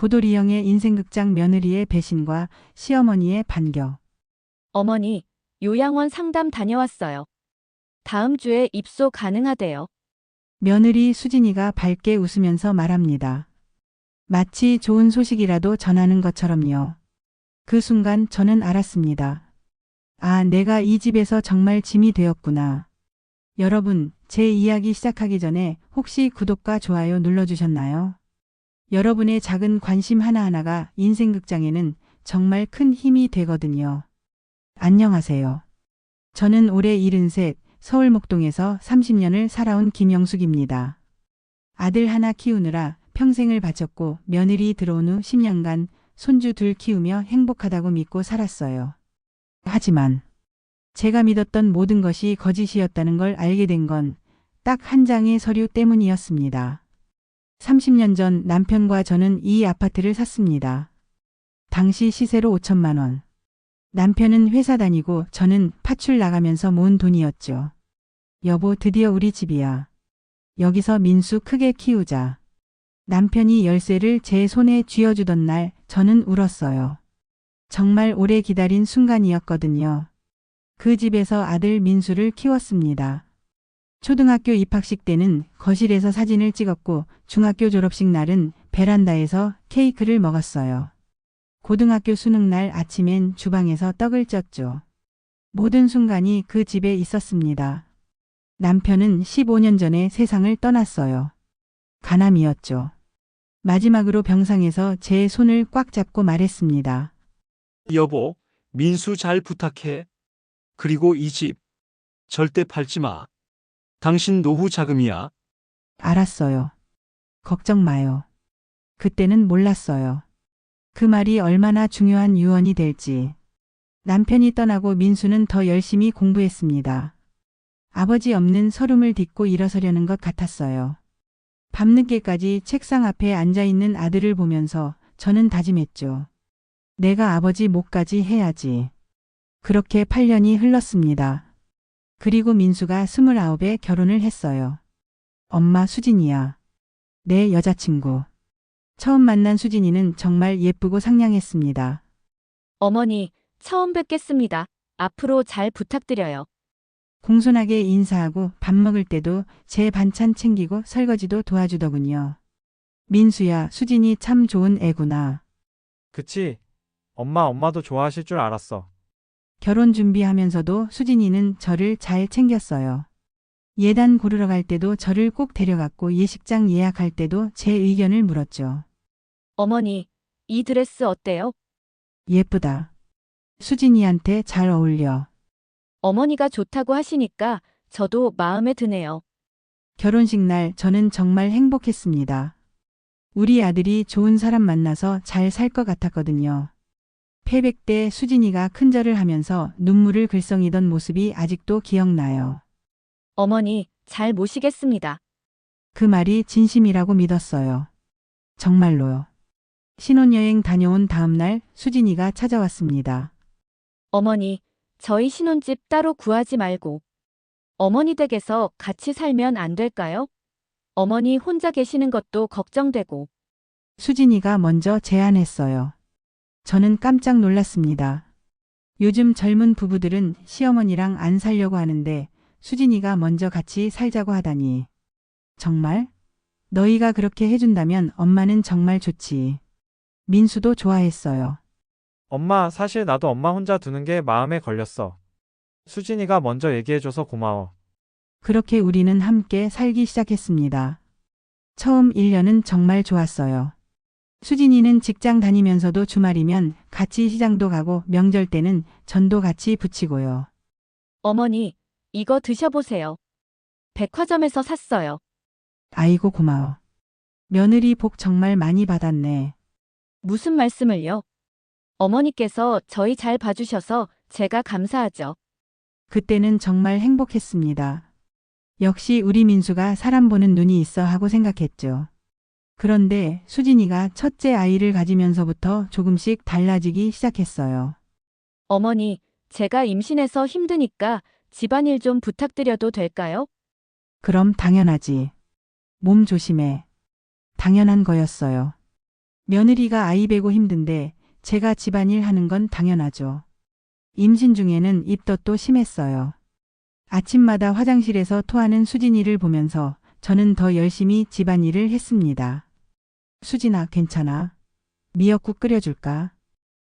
고도리형의 인생극장 며느리의 배신과 시어머니의 반격. 어머니, 요양원 상담 다녀왔어요. 다음 주에 입소 가능하대요. 며느리 수진이가 밝게 웃으면서 말합니다. 마치 좋은 소식이라도 전하는 것처럼요. 그 순간 저는 알았습니다. 아, 내가 이 집에서 정말 짐이 되었구나. 여러분, 제 이야기 시작하기 전에 혹시 구독과 좋아요 눌러주셨나요? 여러분의 작은 관심 하나하나가 인생극장에는 정말 큰 힘이 되거든요. 안녕하세요. 저는 올해 73, 서울 목동에서 30년을 살아온 김영숙입니다. 아들 하나 키우느라 평생을 바쳤고 며느리 들어온 후 10년간 손주 둘 키우며 행복하다고 믿고 살았어요. 하지만 제가 믿었던 모든 것이 거짓이었다는 걸 알게 된 건 딱 한 장의 서류 때문이었습니다. 30년 전 남편과 저는 이 아파트를 샀습니다. 당시 시세로 5천만 원. 남편은 회사 다니고 저는 파출 나가면서 모은 돈이었죠. 여보, 드디어 우리 집이야. 여기서 민수 크게 키우자. 남편이 열쇠를 제 손에 쥐어주던 날 저는 울었어요. 정말 오래 기다린 순간이었거든요. 그 집에서 아들 민수를 키웠습니다. 초등학교 입학식 때는 거실에서 사진을 찍었고 중학교 졸업식 날은 베란다에서 케이크를 먹었어요. 고등학교 수능날 아침엔 주방에서 떡을 쪘죠. 모든 순간이 그 집에 있었습니다. 남편은 15년 전에 세상을 떠났어요. 간암이었죠. 마지막으로 병상에서 제 손을 꽉 잡고 말했습니다. 여보, 민수 잘 부탁해. 그리고 이 집 절대 팔지 마. 당신 노후 자금이야. 알았어요. 걱정 마요. 그때는 몰랐어요. 그 말이 얼마나 중요한 유언이 될지. 남편이 떠나고 민수는 더 열심히 공부했습니다. 아버지 없는 서름을 딛고 일어서려는 것 같았어요. 밤늦게까지 책상 앞에 앉아있는 아들을 보면서 저는 다짐했죠. 내가 아버지 목까지 해야지. 그렇게 8년이 흘렀습니다. 그리고 민수가 29에 결혼을 했어요. 엄마, 수진이야. 내 여자친구. 처음 만난 수진이는 정말 예쁘고 상냥했습니다. 어머니, 처음 뵙겠습니다. 앞으로 잘 부탁드려요. 공손하게 인사하고 밥 먹을 때도 제 반찬 챙기고 설거지도 도와주더군요. 민수야, 수진이 참 좋은 애구나. 그치? 엄마도 좋아하실 줄 알았어. 결혼 준비하면서도 수진이는 저를 잘 챙겼어요. 예단 고르러 갈 때도 저를 꼭 데려갔고 예식장 예약할 때도 제 의견을 물었죠. 어머니, 이 드레스 어때요? 예쁘다. 수진이한테 잘 어울려. 어머니가 좋다고 하시니까 저도 마음에 드네요. 결혼식 날 저는 정말 행복했습니다. 우리 아들이 좋은 사람 만나서 잘 살 것 같았거든요. 패백 때 수진이가 큰절을 하면서 눈물을 글썽이던 모습이 아직도 기억나요. 어머니, 잘 모시겠습니다. 그 말이 진심이라고 믿었어요. 정말로요. 신혼여행 다녀온 다음 날 수진이가 찾아왔습니다. 어머니, 저희 신혼집 따로 구하지 말고 어머니 댁에서 같이 살면 안 될까요? 어머니 혼자 계시는 것도 걱정되고. 수진이가 먼저 제안했어요. 저는 깜짝 놀랐습니다. 요즘 젊은 부부들은 시어머니랑 안 살려고 하는데 수진이가 먼저 같이 살자고 하다니. 정말? 너희가 그렇게 해준다면 엄마는 정말 좋지. 민수도 좋아했어요. 엄마, 사실 나도 엄마 혼자 두는 게 마음에 걸렸어. 수진이가 먼저 얘기해줘서 고마워. 그렇게 우리는 함께 살기 시작했습니다. 처음 1년은 정말 좋았어요. 수진이는 직장 다니면서도 주말이면 같이 시장도 가고 명절 때는 전도 같이 부치고요. 어머니, 이거 드셔보세요. 백화점에서 샀어요. 아이고 고마워. 며느리 복 정말 많이 받았네. 무슨 말씀을요? 어머니께서 저희 잘 봐주셔서 제가 감사하죠. 그때는 정말 행복했습니다. 역시 우리 민수가 사람 보는 눈이 있어 하고 생각했죠. 그런데 수진이가 첫째 아이를 가지면서부터 조금씩 달라지기 시작했어요. 어머니, 제가 임신해서 힘드니까 집안일 좀 부탁드려도 될까요? 그럼 당연하지. 몸 조심해. 당연한 거였어요. 며느리가 아이 베고 힘든데 제가 집안일 하는 건 당연하죠. 임신 중에는 입덧도 심했어요. 아침마다 화장실에서 토하는 수진이를 보면서 저는 더 열심히 집안일을 했습니다. 수진아, 괜찮아? 미역국 끓여줄까?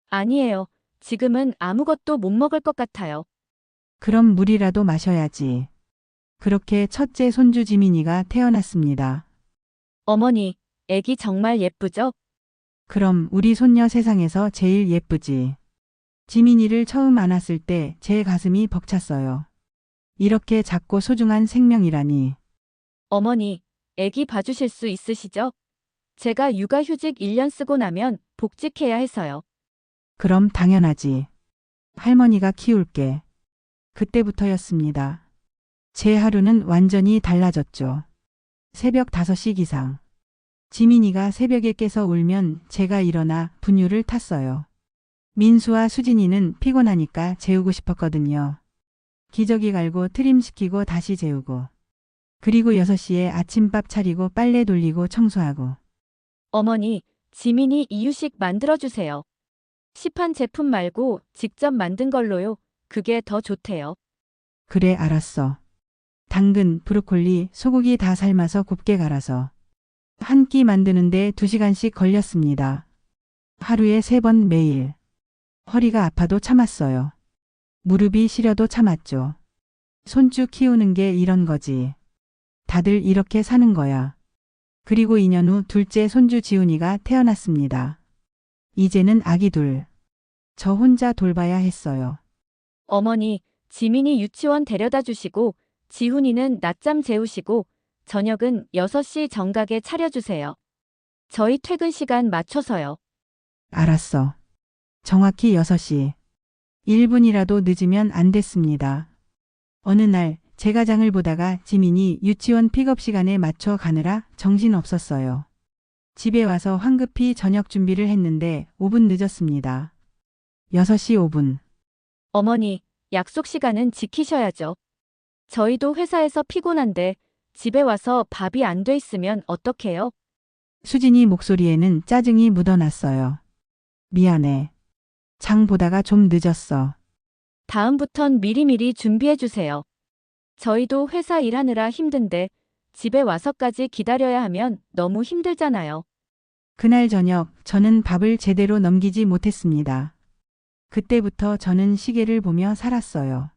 아니에요. 지금은 아무것도 못 먹을 것 같아요. 그럼 물이라도 마셔야지. 그렇게 첫째 손주 지민이가 태어났습니다. 어머니, 애기 정말 예쁘죠? 그럼 우리 손녀 세상에서 제일 예쁘지. 지민이를 처음 안았을 때 제 가슴이 벅찼어요. 이렇게 작고 소중한 생명이라니. 어머니, 애기 봐주실 수 있으시죠? 제가 육아휴직 1년 쓰고 나면 복직해야 해서요. 그럼 당연하지. 할머니가 키울게. 그때부터였습니다. 제 하루는 완전히 달라졌죠. 새벽 5시 기상. 지민이가 새벽에 깨서 울면 제가 일어나 분유를 탔어요. 민수와 수진이는 피곤하니까 재우고 싶었거든요. 기저귀 갈고 트림시키고 다시 재우고. 그리고 6시에 아침밥 차리고 빨래 돌리고 청소하고. 어머니, 지민이 이유식 만들어주세요. 시판 제품 말고 직접 만든 걸로요. 그게 더 좋대요. 그래, 알았어. 당근, 브로콜리, 소고기 다 삶아서 곱게 갈아서. 한 끼 만드는데 2시간씩 걸렸습니다. 하루에 3번 매일. 허리가 아파도 참았어요. 무릎이 시려도 참았죠. 손주 키우는 게 이런 거지. 다들 이렇게 사는 거야. 그리고 2년 후 둘째 손주 지훈이가 태어났습니다. 이제는 아기 둘. 저 혼자 돌봐야 했어요. 어머니, 지민이 유치원 데려다 주시고 지훈이는 낮잠 재우시고 저녁은 6시 정각에 차려주세요. 저희 퇴근 시간 맞춰서요. 알았어. 정확히 6시. 1분이라도 늦으면 안 됐습니다. 어느 날 제가 장을 보다가 지민이 유치원 픽업 시간에 맞춰 가느라 정신 없었어요. 집에 와서 황급히 저녁 준비를 했는데 5분 늦었습니다. 6시 5분. 어머니, 약속 시간은 지키셔야죠. 저희도 회사에서 피곤한데 집에 와서 밥이 안 돼 있으면 어떡해요? 수진이 목소리에는 짜증이 묻어났어요. 미안해. 장 보다가 좀 늦었어. 다음부턴 미리미리 준비해 주세요. 저희도 회사 일하느라 힘든데 집에 와서까지 기다려야 하면 너무 힘들잖아요. 그날 저녁 저는 밥을 제대로 넘기지 못했습니다. 그때부터 저는 시계를 보며 살았어요.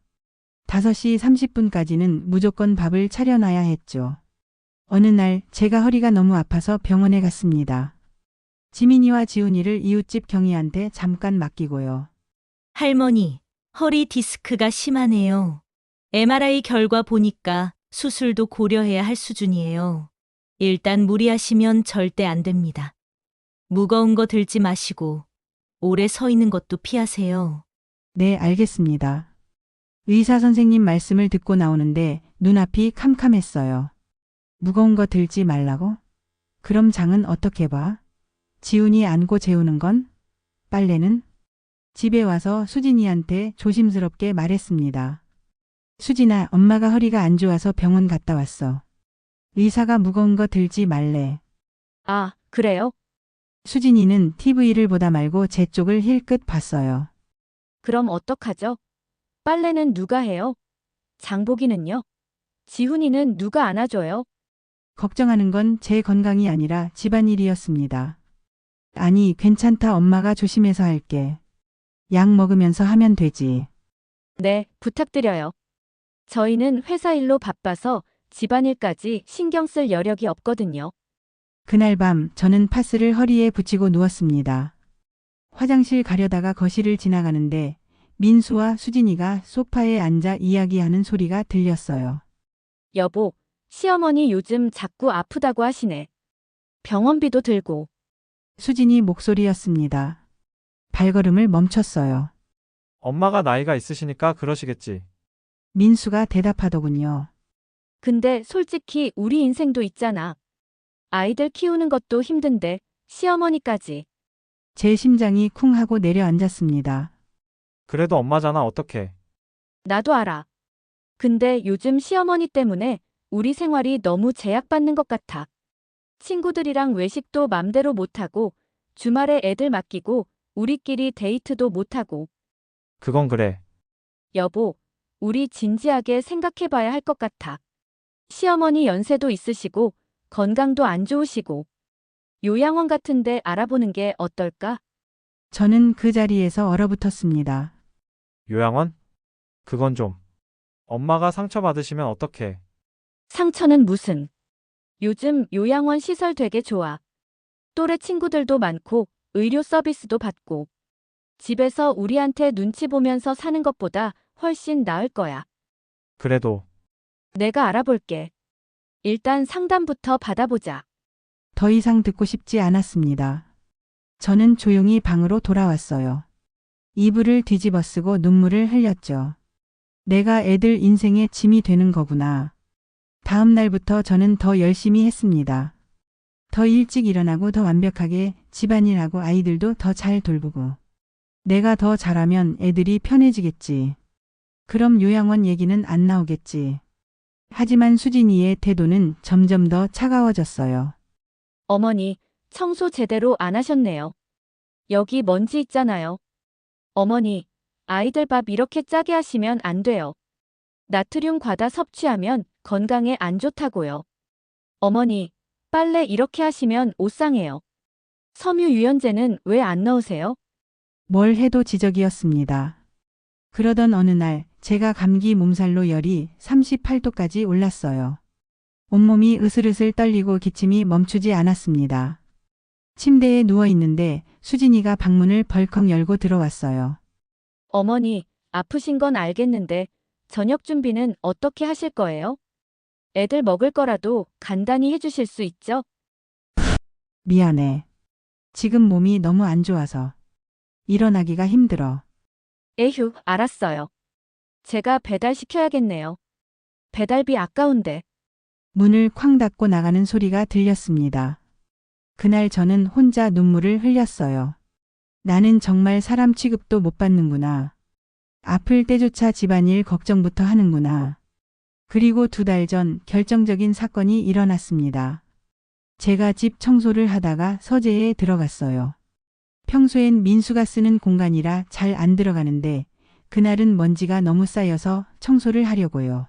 5시 30분까지는 무조건 밥을 차려놔야 했죠. 어느 날 제가 허리가 너무 아파서 병원에 갔습니다. 지민이와 지훈이를 이웃집 경희한테 잠깐 맡기고요. 할머니, 허리 디스크가 심하네요. MRI 결과 보니까 수술도 고려해야 할 수준이에요. 일단 무리하시면 절대 안 됩니다. 무거운 거 들지 마시고 오래 서 있는 것도 피하세요. 네, 알겠습니다. 의사 선생님 말씀을 듣고 나오는데 눈앞이 캄캄했어요. 무거운 거 들지 말라고? 그럼 장은 어떻게 봐? 지훈이 안고 재우는 건? 빨래는? 집에 와서 수진이한테 조심스럽게 말했습니다. 수진아, 엄마가 허리가 안 좋아서 병원 갔다 왔어. 의사가 무거운 거 들지 말래. 아, 그래요? 수진이는 TV를 보다 말고 제 쪽을 힐끗 봤어요. 그럼 어떡하죠? 빨래는 누가 해요? 장보기는요? 지훈이는 누가 안아줘요? 걱정하는 건 제 건강이 아니라 집안일이었습니다. 아니, 괜찮다. 엄마가 조심해서 할게. 약 먹으면서 하면 되지. 네, 부탁드려요. 저희는 회사 일로 바빠서 집안일까지 신경 쓸 여력이 없거든요. 그날 밤 저는 파스를 허리에 붙이고 누웠습니다. 화장실 가려다가 거실을 지나가는데 민수와 수진이가 소파에 앉아 이야기하는 소리가 들렸어요. 여보, 시어머니 요즘 자꾸 아프다고 하시네. 병원비도 들고. 수진이 목소리였습니다. 발걸음을 멈췄어요. 엄마가 나이가 있으시니까 그러시겠지. 민수가 대답하더군요. 근데 솔직히 우리 인생도 있잖아. 아이들 키우는 것도 힘든데 시어머니까지. 제 심장이 쿵 하고 내려앉았습니다. 그래도 엄마잖아, 어떡해. 나도 알아. 근데 요즘 시어머니 때문에 우리 생활이 너무 제약받는 것 같아. 친구들이랑 외식도 맘대로 못하고 주말에 애들 맡기고 우리끼리 데이트도 못하고. 그건 그래. 여보, 우리 진지하게 생각해봐야 할 것 같아. 시어머니 연세도 있으시고 건강도 안 좋으시고 요양원 같은 데 알아보는 게 어떨까? 저는 그 자리에서 얼어붙었습니다. 요양원? 그건 좀. 엄마가 상처받으시면 어떡해. 상처는 무슨. 요즘 요양원 시설 되게 좋아. 또래 친구들도 많고 의료 서비스도 받고. 집에서 우리한테 눈치 보면서 사는 것보다 훨씬 나을 거야. 그래도 내가 알아볼게. 일단 상담부터 받아보자. 더 이상 듣고 싶지 않았습니다. 저는 조용히 방으로 돌아왔어요. 이불을 뒤집어 쓰고 눈물을 흘렸죠. 내가 애들 인생의 짐이 되는 거구나. 다음 날부터 저는 더 열심히 했습니다. 더 일찍 일어나고 더 완벽하게 집안일하고 아이들도 더 잘 돌보고. 내가 더 잘하면 애들이 편해지겠지. 그럼 요양원 얘기는 안 나오겠지. 하지만 수진이의 태도는 점점 더 차가워졌어요. 어머니, 청소 제대로 안 하셨네요. 여기 먼지 있잖아요. 어머니, 아이들 밥 이렇게 짜게 하시면 안 돼요. 나트륨 과다 섭취하면 건강에 안 좋다고요. 어머니, 빨래 이렇게 하시면 옷 상해요. 섬유 유연제는 왜 안 넣으세요? 뭘 해도 지적이었습니다. 그러던 어느 날 제가 감기 몸살로 열이 38도까지 올랐어요. 온몸이 으슬으슬 떨리고 기침이 멈추지 않았습니다. 침대에 누워 있는데 수진이가 방문을 벌컥 열고 들어왔어요. 어머니, 아프신 건 알겠는데 저녁 준비는 어떻게 하실 거예요? 애들 먹을 거라도 간단히 해주실 수 있죠? 미안해. 지금 몸이 너무 안 좋아서. 일어나기가 힘들어. 에휴, 알았어요. 제가 배달시켜야겠네요. 배달비 아까운데. 문을 쾅 닫고 나가는 소리가 들렸습니다. 그날 저는 혼자 눈물을 흘렸어요. 나는 정말 사람 취급도 못 받는구나. 아플 때조차 집안일 걱정부터 하는구나. 그리고 2달 전 결정적인 사건이 일어났습니다. 제가 집 청소를 하다가 서재에 들어갔어요. 평소엔 민수가 쓰는 공간이라 잘 안 들어가는데 그날은 먼지가 너무 쌓여서 청소를 하려고요.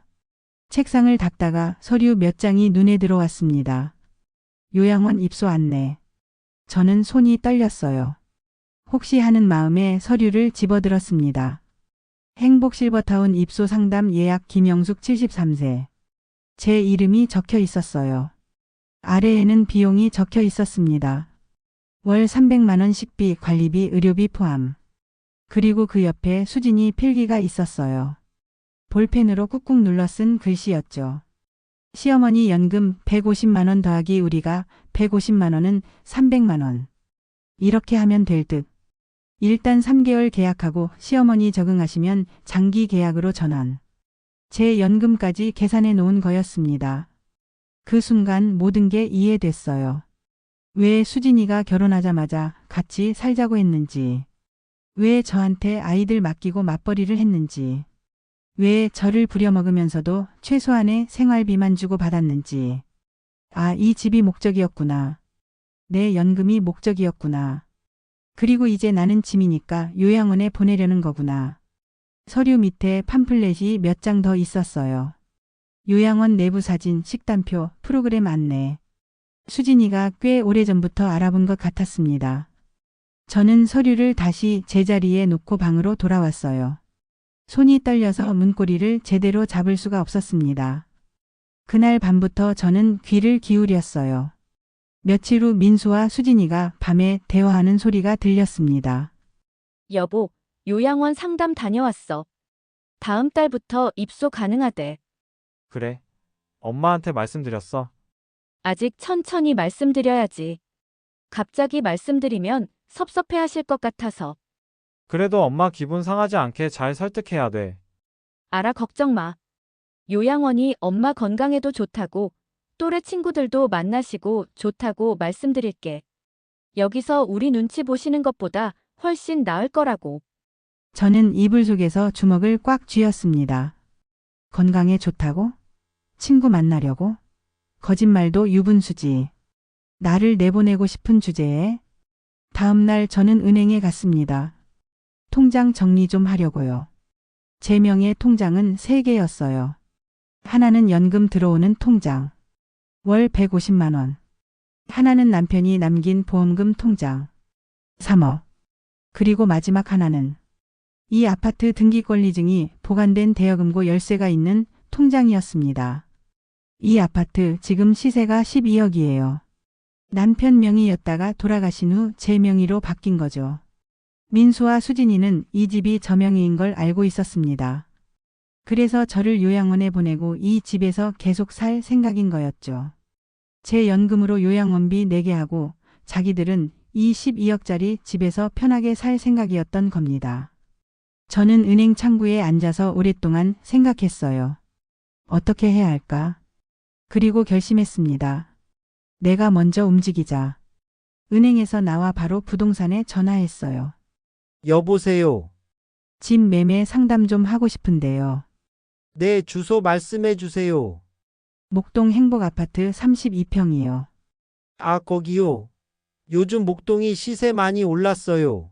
책상을 닦다가 서류 몇 장이 눈에 들어왔습니다. 요양원 입소 안내. 저는 손이 떨렸어요. 혹시 하는 마음에 서류를 집어들었습니다. 행복 실버타운 입소 상담 예약 김영숙 73세. 제 이름이 적혀 있었어요. 아래에는 비용이 적혀 있었습니다. 월 300만 원 식비, 관리비, 의료비 포함. 그리고 그 옆에 수진이 필기가 있었어요. 볼펜으로 꾹꾹 눌러 쓴 글씨였죠. 시어머니 연금 150만 원 더하기 우리가 150만 원은 300만 원. 이렇게 하면 될 듯. 일단 3개월 계약하고 시어머니 적응하시면 장기 계약으로 전환. 제 연금까지 계산해 놓은 거였습니다. 그 순간 모든 게 이해됐어요. 왜 수진이가 결혼하자마자 같이 살자고 했는지. 왜 저한테 아이들 맡기고 맞벌이를 했는지. 왜 저를 부려먹으면서도 최소한의 생활비만 주고 받았는지. 아, 이 집이 목적이었구나. 내 연금이 목적이었구나. 그리고 이제 나는 짐이니까 요양원에 보내려는 거구나. 서류 밑에 팜플렛이 몇 장 더 있었어요. 요양원 내부 사진, 식단표, 프로그램 안내. 수진이가 꽤 오래전부터 알아본 것 같았습니다. 저는 서류를 다시 제자리에 놓고 방으로 돌아왔어요. 손이 떨려서 문고리를 제대로 잡을 수가 없었습니다. 그날 밤부터 저는 귀를 기울였어요. 며칠 후 민수와 수진이가 밤에 대화하는 소리가 들렸습니다. 여보, 요양원 상담 다녀왔어. 다음 달부터 입소 가능하대. 그래. 엄마한테 말씀드렸어. 아직 천천히 말씀드려야지. 갑자기 말씀드리면 섭섭해 하실 것 같아서. 그래도 엄마 기분 상하지 않게 잘 설득해야 돼. 알아, 걱정 마. 요양원이 엄마 건강에도 좋다고, 또래 친구들도 만나시고 좋다고 말씀드릴게. 여기서 우리 눈치 보시는 것보다 훨씬 나을 거라고. 저는 이불 속에서 주먹을 꽉 쥐었습니다. 건강에 좋다고? 친구 만나려고? 거짓말도 유분수지. 나를 내보내고 싶은 주제에? 다음 날 저는 은행에 갔습니다. 통장 정리 좀 하려고요. 제 명의 통장은 3개였어요. 하나는 연금 들어오는 통장. 월 150만 원. 하나는 남편이 남긴 보험금 통장. 3억. 그리고 마지막 하나는 이 아파트 등기권리증이 보관된 대여금고 열쇠가 있는 통장이었습니다. 이 아파트 지금 시세가 12억이에요. 남편 명의였다가 돌아가신 후 제 명의로 바뀐 거죠. 민수와 수진이는 이 집이 저 명의인 걸 알고 있었습니다. 그래서 저를 요양원에 보내고 이 집에서 계속 살 생각인 거였죠. 제 연금으로 요양원비 내게 하고 자기들은 이 12억짜리 집에서 편하게 살 생각이었던 겁니다. 저는 은행 창구에 앉아서 오랫동안 생각했어요. 어떻게 해야 할까? 그리고 결심했습니다. 내가 먼저 움직이자. 은행에서 나와 바로 부동산에 전화했어요. 여보세요. 집 매매 상담 좀 하고 싶은데요. 네, 주소 말씀해 주세요. 목동 행복아파트 32평이요. 아, 거기요. 요즘 목동이 시세 많이 올랐어요.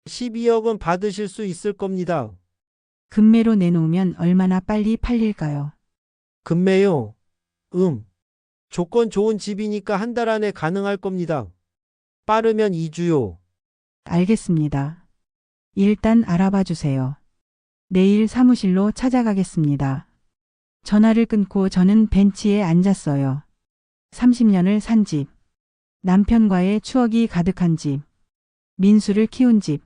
12억은 받으실 수 있을 겁니다. 금매로 내놓으면 얼마나 빨리 팔릴까요? 금매요. 조건 좋은 집이니까 한 달 안에 가능할 겁니다. 빠르면 2주요. 알겠습니다. 일단 알아봐 주세요. 내일 사무실로 찾아가겠습니다. 전화를 끊고 저는 벤치에 앉았어요. 30년을 산 집. 남편과의 추억이 가득한 집. 민수를 키운 집.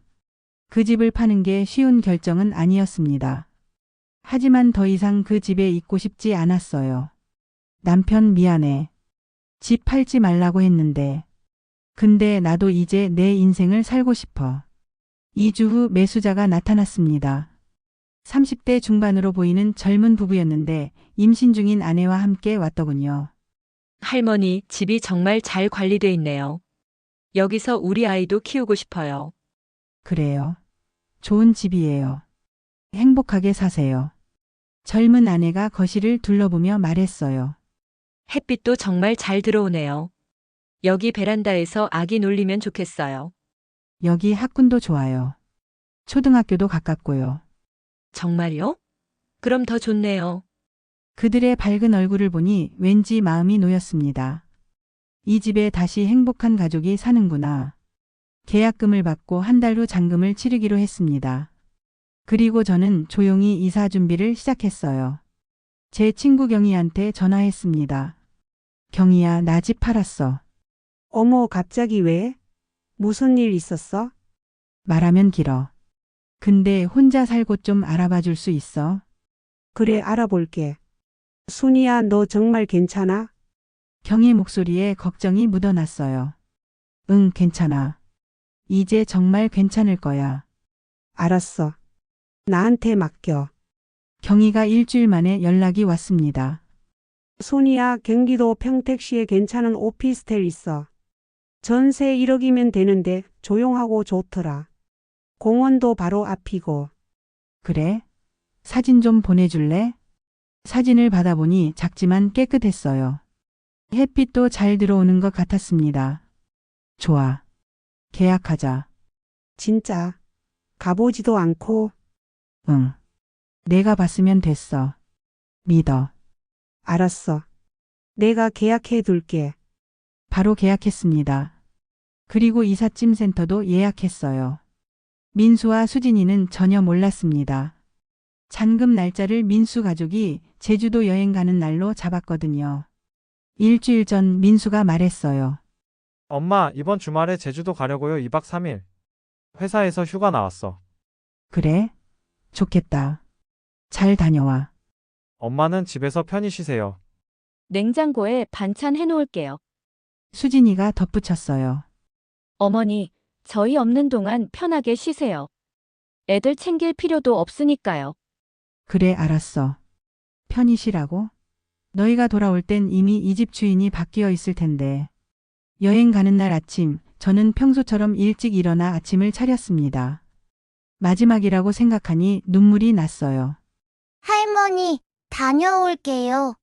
그 집을 파는 게 쉬운 결정은 아니었습니다. 하지만 더 이상 그 집에 있고 싶지 않았어요. 남편 미안해. 집 팔지 말라고 했는데. 근데 나도 이제 내 인생을 살고 싶어. 2주 후 매수자가 나타났습니다. 30대 중반으로 보이는 젊은 부부였는데 임신 중인 아내와 함께 왔더군요. 할머니, 집이 정말 잘 관리돼 있네요. 여기서 우리 아이도 키우고 싶어요. 그래요. 좋은 집이에요. 행복하게 사세요. 젊은 아내가 거실을 둘러보며 말했어요. 햇빛도 정말 잘 들어오네요. 여기 베란다에서 아기 놀리면 좋겠어요. 여기 학군도 좋아요. 초등학교도 가깝고요. 정말요? 그럼 더 좋네요. 그들의 밝은 얼굴을 보니 왠지 마음이 놓였습니다. 이 집에 다시 행복한 가족이 사는구나. 계약금을 받고 한 달 후 잔금을 치르기로 했습니다. 그리고 저는 조용히 이사 준비를 시작했어요. 제 친구 경희한테 전화했습니다. 경희야, 나 집 팔았어. 어머, 갑자기 왜? 무슨 일 있었어? 말하면 길어. 근데 혼자 살 곳 좀 알아봐 줄 수 있어? 그래, 알아볼게. 순이야, 너 정말 괜찮아? 경희 목소리에 걱정이 묻어났어요. 응, 괜찮아. 이제 정말 괜찮을 거야. 알았어. 나한테 맡겨. 경희가 일주일 만에 연락이 왔습니다. 순이야, 경기도 평택시에 괜찮은 오피스텔 있어. 전세 1억이면 되는데 조용하고 좋더라. 공원도 바로 앞이고. 그래? 사진 좀 보내줄래? 사진을 받아보니 작지만 깨끗했어요. 햇빛도 잘 들어오는 것 같았습니다. 좋아. 계약하자. 진짜. 가보지도 않고. 응. 내가 봤으면 됐어. 믿어. 알았어. 내가 계약해 둘게. 바로 계약했습니다. 그리고 이삿짐 센터도 예약했어요. 민수와 수진이는 전혀 몰랐습니다. 잔금 날짜를 민수 가족이 제주도 여행 가는 날로 잡았거든요. 일주일 전 민수가 말했어요. 엄마, 이번 주말에 제주도 가려고요. 2박 3일. 회사에서 휴가 나왔어. 그래? 좋겠다. 잘 다녀와. 엄마는 집에서 편히 쉬세요. 냉장고에 반찬 해놓을게요. 수진이가 덧붙였어요. 어머니, 저희 없는 동안 편하게 쉬세요. 애들 챙길 필요도 없으니까요. 그래, 알았어. 편히 쉬라고? 너희가 돌아올 땐 이미 이 집 주인이 바뀌어 있을 텐데. 여행 가는 날 아침, 저는 평소처럼 일찍 일어나 아침을 차렸습니다. 마지막이라고 생각하니 눈물이 났어요. 할머니, 다녀올게요.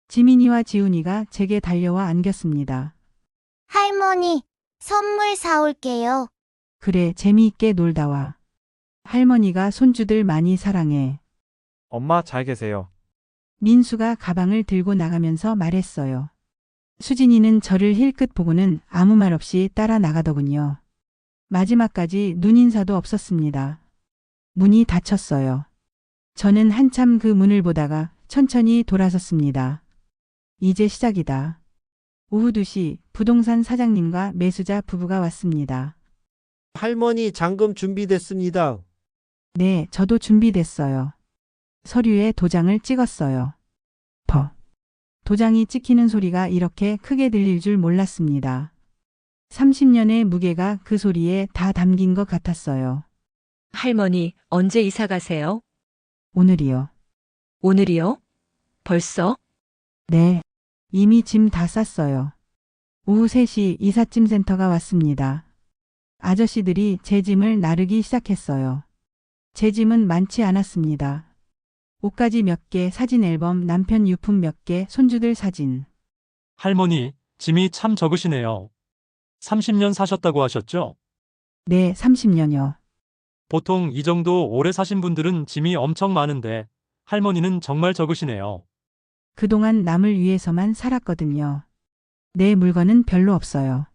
지민이와 지훈이가 제게 달려와 안겼습니다. 할머니, 선물 사올게요. 그래, 재미있게 놀다 와. 할머니가 손주들 많이 사랑해. 엄마 잘 계세요. 민수가 가방을 들고 나가면서 말했어요. 수진이는 저를 힐끗 보고는 아무 말 없이 따라 나가더군요. 마지막까지 눈인사도 없었습니다. 문이 닫혔어요. 저는 한참 그 문을 보다가 천천히 돌아섰습니다. 이제 시작이다. 오후 2시 부동산 사장님과 매수자 부부가 왔습니다. 할머니 잔금 준비됐습니다. 네, 저도 준비됐어요. 서류에 도장을 찍었어요. 도장이 찍히는 소리가 이렇게 크게 들릴 줄 몰랐습니다. 30년의 무게가 그 소리에 다 담긴 것 같았어요. 할머니, 언제 이사 가세요? 오늘이요. 오늘이요? 벌써? 네. 이미 짐 다 쌌어요. 오후 3시 이삿짐 센터가 왔습니다. 아저씨들이 제 짐을 나르기 시작했어요. 제 짐은 많지 않았습니다. 옷가지 몇 개, 사진 앨범, 남편 유품 몇 개, 손주들 사진. 할머니, 짐이 참 적으시네요. 30년 사셨다고 하셨죠? 네, 30년요. 보통 이 정도 오래 사신 분들은 짐이 엄청 많은데 할머니는 정말 적으시네요. 그동안 남을 위해서만 살았거든요. 내 물건은 별로 없어요.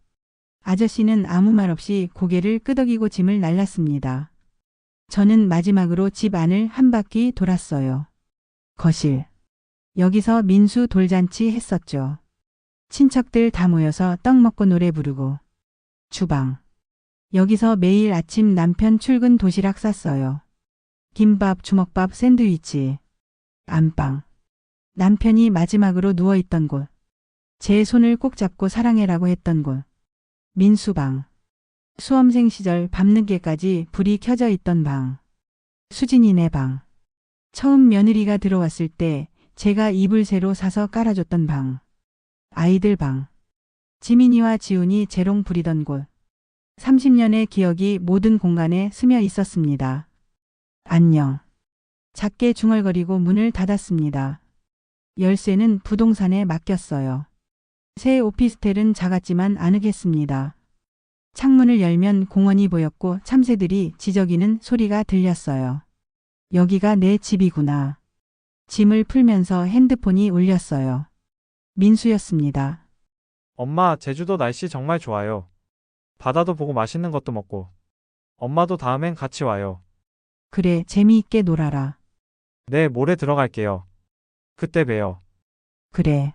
아저씨는 아무 말 없이 고개를 끄덕이고 짐을 날랐습니다. 저는 마지막으로 집 안을 한 바퀴 돌았어요. 거실. 여기서 민수 돌잔치 했었죠. 친척들 다 모여서 떡 먹고 노래 부르고. 주방. 여기서 매일 아침 남편 출근 도시락 쌌어요. 김밥, 주먹밥, 샌드위치. 안방. 남편이 마지막으로 누워있던 곳. 제 손을 꼭 잡고 사랑해라고 했던 곳. 민수방. 수험생 시절 밤늦게까지 불이 켜져 있던 방. 수진이네 방. 처음 며느리가 들어왔을 때 제가 이불 새로 사서 깔아줬던 방. 아이들 방. 지민이와 지훈이 재롱 부리던 곳. 30년의 기억이 모든 공간에 스며 있었습니다. 안녕. 작게 중얼거리고 문을 닫았습니다. 열쇠는 부동산에 맡겼어요. 새 오피스텔은 작았지만 아늑했습니다. 창문을 열면 공원이 보였고 참새들이 지저귀는 소리가 들렸어요. 여기가 내 집이구나. 짐을 풀면서 핸드폰이 울렸어요. 민수였습니다. 엄마, 제주도 날씨 정말 좋아요. 바다도 보고 맛있는 것도 먹고. 엄마도 다음엔 같이 와요. 그래, 재미있게 놀아라. 네, 모레 들어갈게요. 그때 봬요. 그래.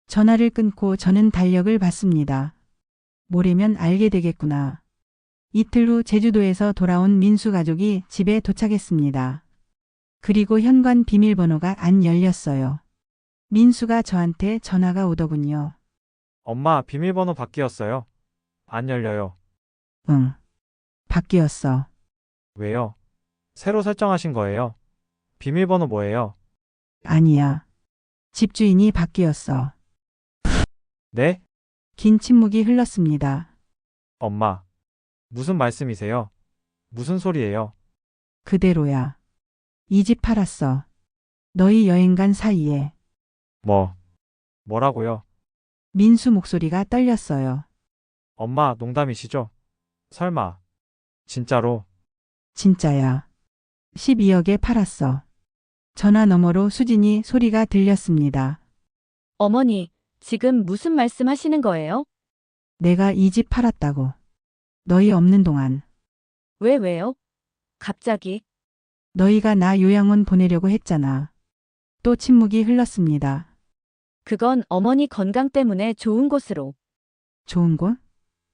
전화를 끊고 저는 달력을 봤습니다. 모레면 알게 되겠구나. 이틀 후 제주도에서 돌아온 민수 가족이 집에 도착했습니다. 그리고 현관 비밀번호가 안 열렸어요. 민수가 저한테 전화가 오더군요. 엄마, 비밀번호 바뀌었어요. 안 열려요. 응. 바뀌었어. 왜요? 새로 설정하신 거예요? 비밀번호 뭐예요? 아니야. 집주인이 바뀌었어. 네? 긴 침묵이 흘렀습니다. 엄마. 무슨 말씀이세요? 무슨 소리예요? 그대로야. 이 집 팔았어. 너희 여행 간 사이에. 뭐라고요? 민수 목소리가 떨렸어요. 엄마, 농담이시죠? 설마. 진짜로? 진짜야. 12억에 팔았어. 전화 너머로 수진이 소리가 들렸습니다. 어머니, 지금 무슨 말씀 하시는 거예요? 내가 이 집 팔았다고. 너희 없는 동안. 왜요? 갑자기? 너희가 나 요양원 보내려고 했잖아. 또 침묵이 흘렀습니다. 그건 어머니 건강 때문에 좋은 곳으로. 좋은 곳?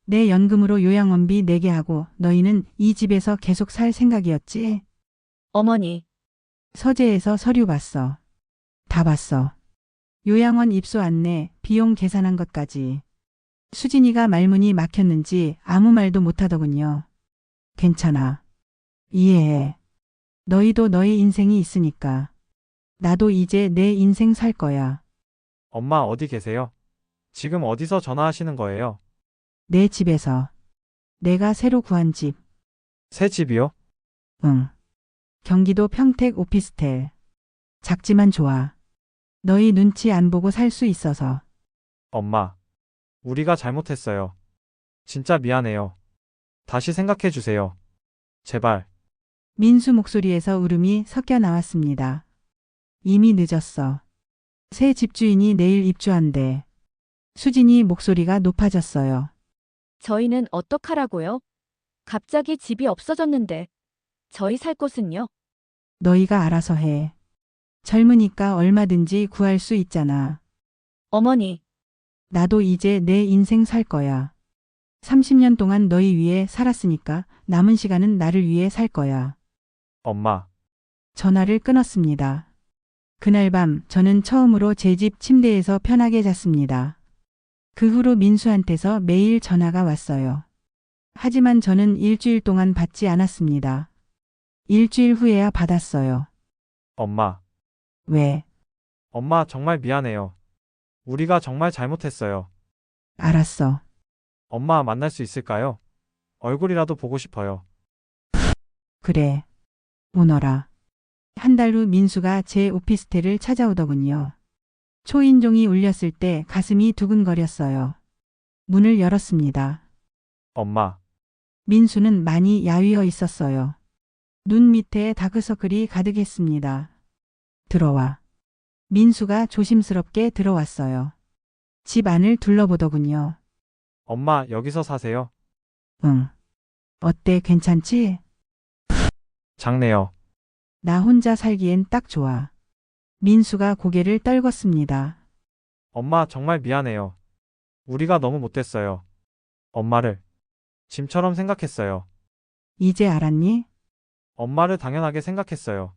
내 연금으로 요양원비 내게 하고 너희는 이 집에서 계속 살 생각이었지? 어머니, 서재에서 서류 봤어. 다 봤어. 요양원 입소 안내, 비용 계산한 것까지. 수진이가 말문이 막혔는지 아무 말도 못하더군요. 괜찮아. 이해해. 너희도 너희 인생이 있으니까. 나도 이제 내 인생 살 거야. 엄마, 어디 계세요? 지금 어디서 전화하시는 거예요? 내 집에서. 내가 새로 구한 집. 새 집이요? 응. 경기도 평택 오피스텔. 작지만 좋아. 너희 눈치 안 보고 살 수 있어서. 엄마. 우리가 잘못했어요. 진짜 미안해요. 다시 생각해 주세요. 제발. 민수 목소리에서 울음이 섞여 나왔습니다. 이미 늦었어. 새 집주인이 내일 입주한대. 수진이 목소리가 높아졌어요. 저희는 어떡하라고요? 갑자기 집이 없어졌는데. 저희 살 곳은요? 너희가 알아서 해. 젊으니까 얼마든지 구할 수 있잖아. 어머니, 나도 이제 내 인생 살 거야. 30년 동안 너희 위해 살았으니까 남은 시간은 나를 위해 살 거야. 엄마. 전화를 끊었습니다. 그날 밤 저는 처음으로 제 집 침대에서 편하게 잤습니다. 그 후로 민수한테서 매일 전화가 왔어요. 하지만 저는 일주일 동안 받지 않았습니다. 일주일 후에야 받았어요. 엄마. 왜? 엄마 정말 미안해요. 우리가 정말 잘못했어요. 알았어. 엄마 만날 수 있을까요? 얼굴이라도 보고 싶어요. 그래. 오너라. 한 달 후 민수가 제 오피스텔을 찾아오더군요. 초인종이 울렸을 때 가슴이 두근거렸어요. 문을 열었습니다. 엄마. 민수는 많이 야위어 있었어요. 눈 밑에 다크서클이 가득했습니다. 들어와. 민수가 조심스럽게 들어왔어요. 집 안을 둘러보더군요. 엄마 여기서 사세요? 응. 어때, 괜찮지? 작네요. 나 혼자 살기엔 딱 좋아. 민수가 고개를 떨궜습니다. 엄마 정말 미안해요. 우리가 너무 못됐어요. 엄마를 짐처럼 생각했어요. 이제 알았니? 엄마를 당연하게 생각했어요.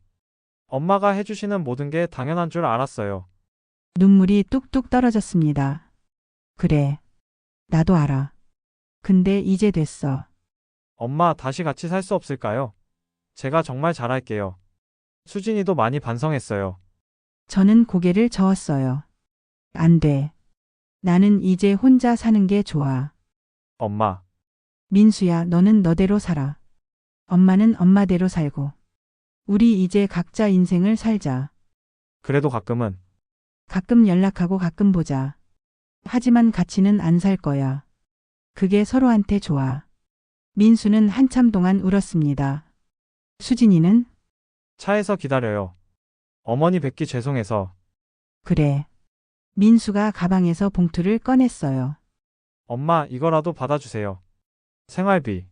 엄마가 해주시는 모든 게 당연한 줄 알았어요. 눈물이 뚝뚝 떨어졌습니다. 그래. 나도 알아. 근데 이제 됐어. 엄마 다시 같이 살 수 없을까요? 제가 정말 잘할게요. 수진이도 많이 반성했어요. 저는 고개를 저었어요. 안 돼. 나는 이제 혼자 사는 게 좋아. 엄마. 민수야, 너는 너대로 살아. 엄마는 엄마대로 살고. 우리 이제 각자 인생을 살자. 그래도 가끔은 가끔 연락하고 가끔 보자. 하지만 같이는 안 살 거야. 그게 서로한테 좋아. 민수는 한참 동안 울었습니다. 수진이는? 차에서 기다려요. 어머니 뵙기 죄송해서. 그래. 민수가 가방에서 봉투를 꺼냈어요. 엄마 이거라도 받아주세요. 생활비.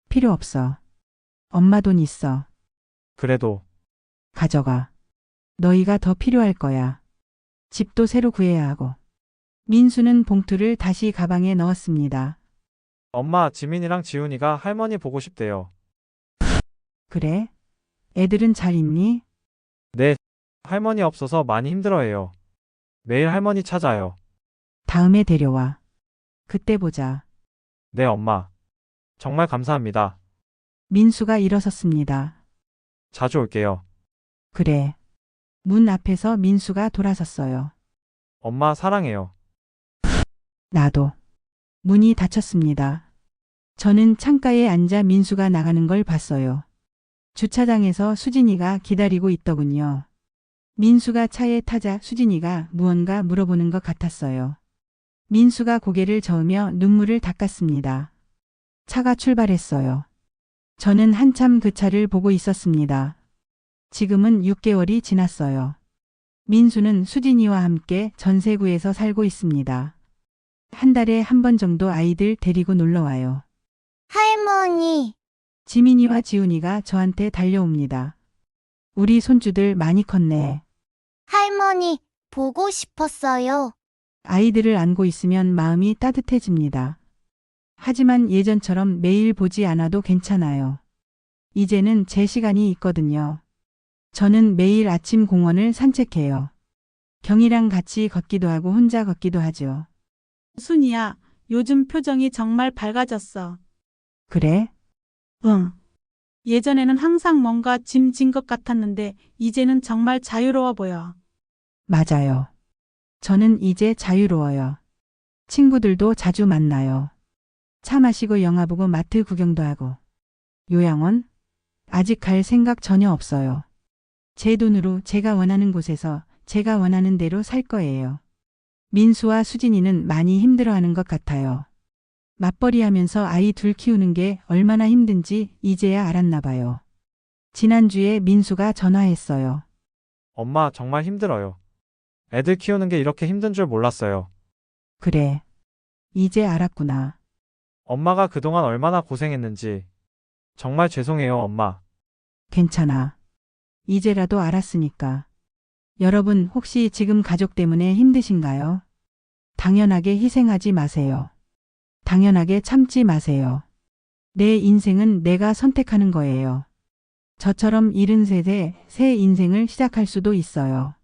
필요 없어. 엄마 돈 있어. 그래도 가져가. 너희가 더 필요할 거야. 집도 새로 구해야 하고. 민수는 봉투를 다시 가방에 넣었습니다. 엄마 지민이랑 지훈이가 할머니 보고 싶대요. 그래? 애들은 잘 있니? 네. 할머니 없어서 많이 힘들어해요. 매일 할머니 찾아요. 다음에 데려와. 그때 보자. 네 엄마. 정말 감사합니다. 민수가 일어섰습니다. 자주 올게요. 그래. 문 앞에서 민수가 돌아섰어요. 엄마 사랑해요. 나도. 문이 닫혔습니다. 저는 창가에 앉아 민수가 나가는 걸 봤어요. 주차장에서 수진이가 기다리고 있더군요. 민수가 차에 타자 수진이가 무언가 물어보는 것 같았어요. 민수가 고개를 저으며 눈물을 닦았습니다. 차가 출발했어요. 저는 한참 그 차를 보고 있었습니다. 지금은 6개월이 지났어요. 민수는 수진이와 함께 전세구에서 살고 있습니다. 한 달에 한 번 정도 아이들 데리고 놀러 와요. 할머니, 지민이와 지훈이가 저한테 달려옵니다. 우리 손주들 많이 컸네. 할머니, 보고 싶었어요. 아이들을 안고 있으면 마음이 따뜻해집니다. 하지만 예전처럼 매일 보지 않아도 괜찮아요. 이제는 제 시간이 있거든요. 저는 매일 아침 공원을 산책해요. 경이랑 같이 걷기도 하고 혼자 걷기도 하죠. 순이야, 요즘 표정이 정말 밝아졌어. 그래? 응. 예전에는 항상 뭔가 짐진 것 같았는데 이제는 정말 자유로워 보여. 맞아요. 저는 이제 자유로워요. 친구들도 자주 만나요. 차 마시고 영화 보고 마트 구경도 하고. 요양원? 아직 갈 생각 전혀 없어요. 제 돈으로 제가 원하는 곳에서 제가 원하는 대로 살 거예요. 민수와 수진이는 많이 힘들어하는 것 같아요. 맞벌이 하면서 아이 둘 키우는 게 얼마나 힘든지 이제야 알았나 봐요. 지난주에 민수가 전화했어요. 엄마, 정말 힘들어요. 애들 키우는 게 이렇게 힘든 줄 몰랐어요. 그래. 이제 알았구나. 엄마가 그동안 얼마나 고생했는지. 정말 죄송해요, 엄마. 괜찮아. 이제라도 알았으니까. 여러분 혹시 지금 가족 때문에 힘드신가요? 당연하게 희생하지 마세요. 당연하게 참지 마세요. 내 인생은 내가 선택하는 거예요. 저처럼 73세 새 인생을 시작할 수도 있어요.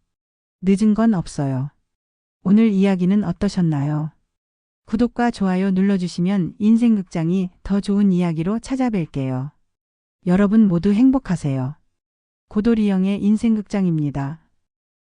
늦은 건 없어요. 오늘 이야기는 어떠셨나요? 구독과 좋아요 눌러주시면 인생극장이 더 좋은 이야기로 찾아뵐게요. 여러분 모두 행복하세요. 고도리영의 인생극장입니다.